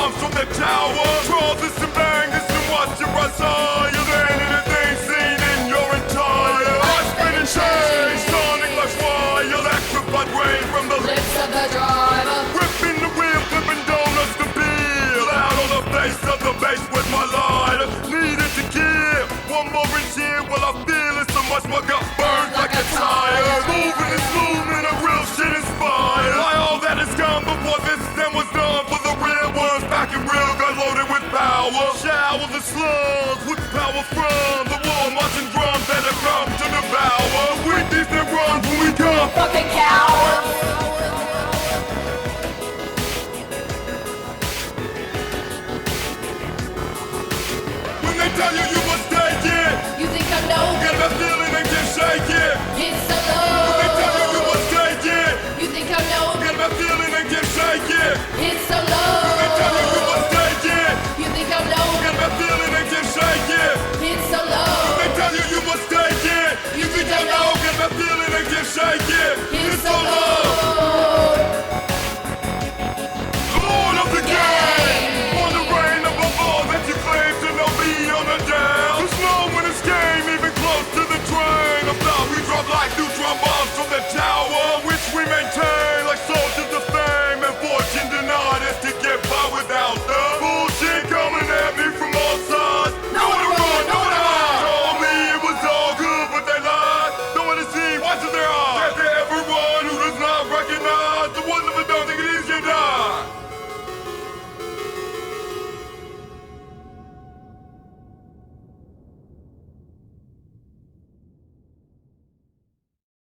bombs from the tower. Draw this and bang this and watch your retire. There ain't anything seen in your entire life. Spinning chains, sonic like wire. Electrified rain from the Lips of the driver. ripping the wheel, flipping donuts to beer. Out on the face of the bass with my lighter. Needed to give one more inch here. Well, I feel it so much my gut burns like a tire. Moving this movement of real shit inspired. By all that is gone before this then was done. For the real ones back in real gun loaded with power. Shower the slugs with power from the war marching drums that have come to devour. We these that run when we come. Fucking cowards. When they tell you you must take it, You think I know? get that feeling and just shake it. It's so When they tell you low. you must take it, You think I know? get that feeling and just shake it. It's so low.